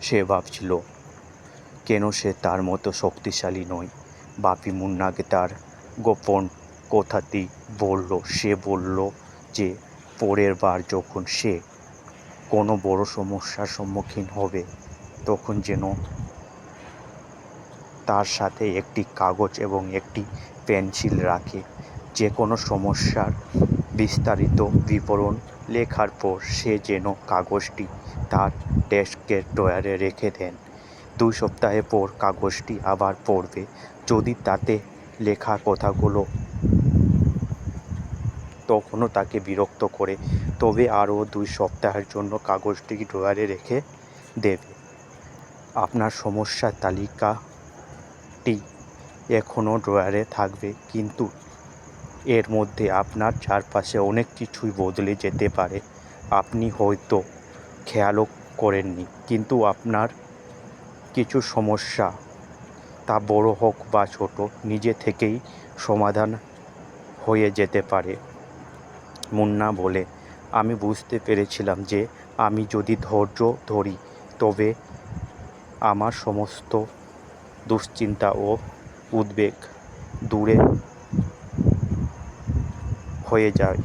সে ভাবছিল কেন সে তার মতো শক্তিশালী নয়। বাপি মুন্নাকে তার গোপন কথাটি বলল। সে বলল যে পরের বার যখন সে কোনো বড় সমস্যার সম্মুখীন হবে তখন যেন তার সাথে একটি কাগজ এবং একটি পেন্সিল রাখে। যে কোনো সমস্যার বিস্তারিত বিবরণ লেখার পর সে যেন কাগজটি তার ডেস্কের ড্রয়ারে রেখে দেন। 2 সপ্তাহ পর কাগজটি আবার পড়বে। যদি তাতে লেখা কথাগুলো তখনও তাকে বিরক্ত করে তবে আরও 2 সপ্তাহের জন্য কাগজটি ড্রয়ারে রেখে দেবে। আপনার সমস্যার তালিকাটি এখনও ড্রয়ারে থাকবে, কিন্তু এর মধ্যে আপনার চারপাশে অনেক কিছুই বদলে যেতে পারে। আপনি হয়তো খেয়ালও করেননি, কিন্তু আপনার কিছু সমস্যা, তা বড় হোক বা ছোট, নিজে থেকেই সমাধান হয়ে যেতে পারে। মুন্না বলে, আমি বুঝতে পেরেছিলাম যে আমি যদি ধৈর্য ধরি তবে আমার সমস্ত দুশ্চিন্তা ও উদ্বেগ দূরে হয়ে যায়।